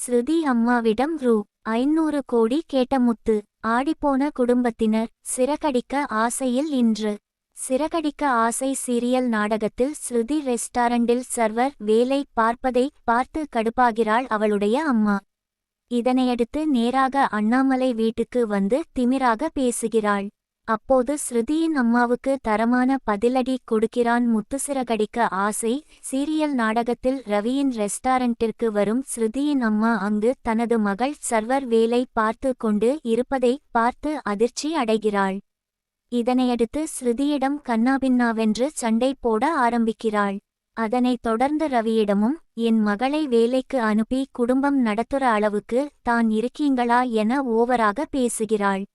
ஸ்ருதி அம்மாவிடம் ரூ. 500 கோடி கேட்ட முத்து. ஆடிப்போன குடும்பத்தினர் சிறகடிக்க ஆசையில் இன்று. சிறகடிக்க ஆசை சீரியல் நாடகத்தில் ஸ்ருதி ரெஸ்டாரண்டில் சர்வர் வேலை பார்ப்பதை பார்த்து கடுப்பாகிறாள் அவளுடைய அம்மா. இதனையடுத்து நேராக அண்ணாமலை வீட்டுக்கு வந்து திமிராக பேசுகிறாள். அப்போது ஸ்ருதியின் அம்மாவுக்கு தரமான பதிலடி கொடுக்கிறான் முத்து. சிறகடிக்க ஆசை சீரியல் நாடகத்தில் ரவியின் ரெஸ்டாரண்டிற்கு வரும் ஸ்ருதியின் அம்மா அங்கு தனது மகள் சர்வர் வேலை பார்த்து கொண்டு இருப்பதை பார்த்து அதிர்ச்சி அடைகிறாள். இதனையடுத்து ஸ்ருதியிடம் கண்ணாபின்னாவென்று சண்டை போட ஆரம்பிக்கிறாள். அதனைத் தொடர்ந்து ரவியிடமும் என் மகளை வேலைக்கு அனுப்பி குடும்பம் நடத்துற அளவுக்கு தான் இருக்கீங்களா என ஓவராக பேசுகிறாள்.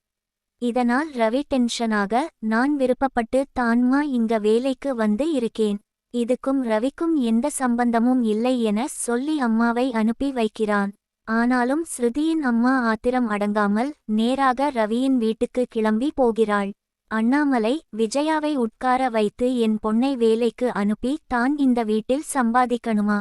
இதனால் ரவி டென்ஷனாக நான் விருப்பப்பட்டு தான்மா இங்க வேலைக்கு வந்து இருக்கேன், இதுக்கும் ரவிக்கும் எந்த சம்பந்தமும் இல்லை என சொல்லி அம்மாவை அனுப்பி வைக்கிறான். ஆனாலும் ஸ்ருதியின் அம்மா ஆத்திரம் அடங்காமல் நேராக ரவியின் வீட்டுக்கு கிளம்பி போகிறாள். அண்ணாமலை விஜயாவை உட்கார வைத்து என் பொண்ணை வேலைக்கு அனுப்பி தான் இந்த வீட்டில் சம்பாதிக்கணுமா?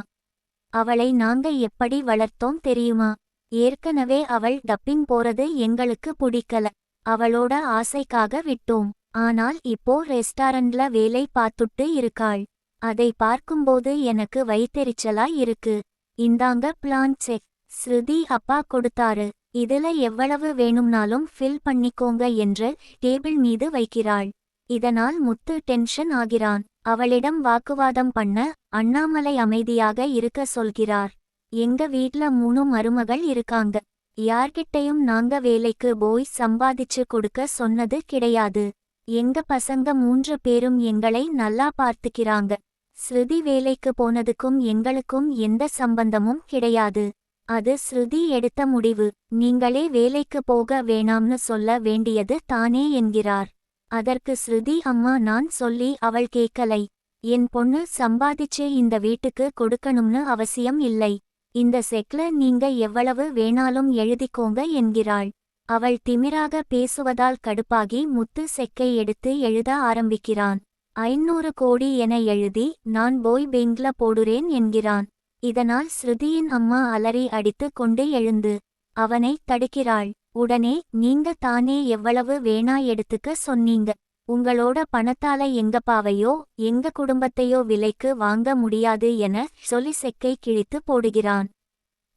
அவளை நாங்க எப்படி வளர்த்தோம் தெரியுமா? ஏற்கனவே அவள் டப்பிங் போறது எங்களுக்கு பிடிக்கல, அவளோட ஆசைக்காக விட்டோம். ஆனால் இப்போ ரெஸ்டாரண்ட்ல வேலை பார்த்துட்டு இருக்காள். அதை பார்க்கும்போது எனக்கு வயித்தெரிச்சலா இருக்கு. இந்தாங்க பிளான் செக், ஸ்ருதி அப்பா கொடுத்தாரு, இதுல எவ்வளவு வேணும்னாலும் ஃபில் பண்ணிக்கோங்க என்று டேபிள் மீது வைக்கிறாள். இதனால் முத்து டென்ஷன் ஆகிறான். அவளிடம் வாக்குவாதம் பண்ண அண்ணாமலை அமைதியாக இருக்க சொல்கிறார். எங்க வீட்ல 3 மருமகள் இருக்காங்க, யார்கிட்டையும் நாங்க வேலைக்கு போய் சம்பாதிச்சு கொடுக்க சொன்னது கிடையாது. எங்க பசங்க 3 பேரும் எங்களை நல்லா பார்த்துக்கிறாங்க. ஸ்ருதி வேலைக்கு போனதுக்கும் எங்களுக்கும் எந்த சம்பந்தமும் கிடையாது. அது ஸ்ருதி எடுத்த முடிவு. நீங்களே வேலைக்கு போக வேணாம்னு சொல்ல வேண்டியது தானே என்கிறார். அதற்கு ஸ்ருதி அம்மா நான் சொல்லி அவள் கேட்கலை. என் பொண்ணு சம்பாதிச்சு இந்த வீட்டுக்கு கொடுக்கணும்னு அவசியம் இல்லை. இந்த செக்ல நீங்க எவ்வளவு வேணாலும் எழுதிக்கோங்க என்கிறாள். அவள் திமிராக பேசுவதால் கடுப்பாகி முத்து செக்கை எடுத்து எழுத ஆரம்பிக்கிறான். 500 கோடி என எழுதி நான் போய் பேங்க்ல போடுறேன் என்கிறான். இதனால் ஸ்ருதியின் அம்மா அலறி அடித்து கொண்டு எழுந்து அவனை தடுக்கிறாள். உடனே நீங்க தானே எவ்வளவு வேணா எடுத்துக்க சொன்னீங்க, உங்களோட பணத்தால எங்கப்பாவையோ எங்க குடும்பத்தையோ விலைக்கு வாங்க முடியாது என சொல்லி செக்கை கிழித்து போடுகிறான்.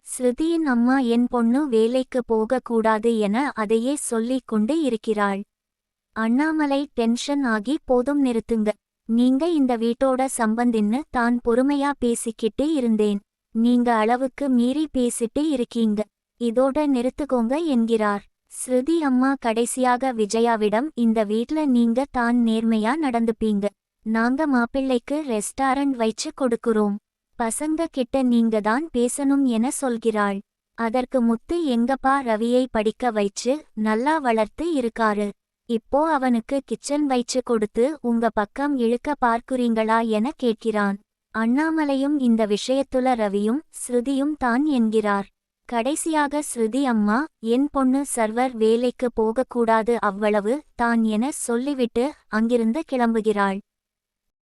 ஸ்ருதியின் அம்மா என் பொண்ணு வேலைக்கு போக கூடாது என அதையே சொல்லிக் கொண்டு இருக்கிறாள். அண்ணாமலை டென்ஷன் ஆகி போதும் நிறுத்துங்க, நீங்க இந்த வீட்டோட சம்பந்தின்னு தான் பொறுமையா பேசிக்கிட்டு இருந்தேன், நீங்க அளவுக்கு மீறி பேசிட்டு இருக்கீங்க, இதோட நிறுத்துக்கோங்க என்கிறார். ஸ்ருதி அம்மா கடைசியாக விஜயாவிடம் இந்த வீட்ல நீங்க தான் நேர்மையா நடந்துப்பீங்க, நாங்க மாப்பிள்ளைக்கு ரெஸ்டாரண்ட் வைச்சு கொடுக்குறோம், பசங்க கிட்ட நீங்க தான் பேசணும் என சொல்கிறாள். அதற்கு முத்து எங்கப்பா ரவியை படிக்க வைச்சு நல்லா வளர்த்து இருக்காரு, இப்போ அவனுக்கு கிச்சன் வைச்சு கொடுத்து உங்க பக்கம் இழுக்க பார்க்குறீங்களா என கேட்கிறான். அண்ணாமலையும் இந்த விஷயத்துல ரவியும் ஸ்ருதியும் தான் என்கிறார். கடைசியாக ஸ்ருதி அம்மா என் பொண்ணு சர்வர் வேலைக்கு போகக்கூடாது அவ்வளவு தான் என சொல்லிவிட்டு அங்கிருந்து கிளம்புகிறாள்.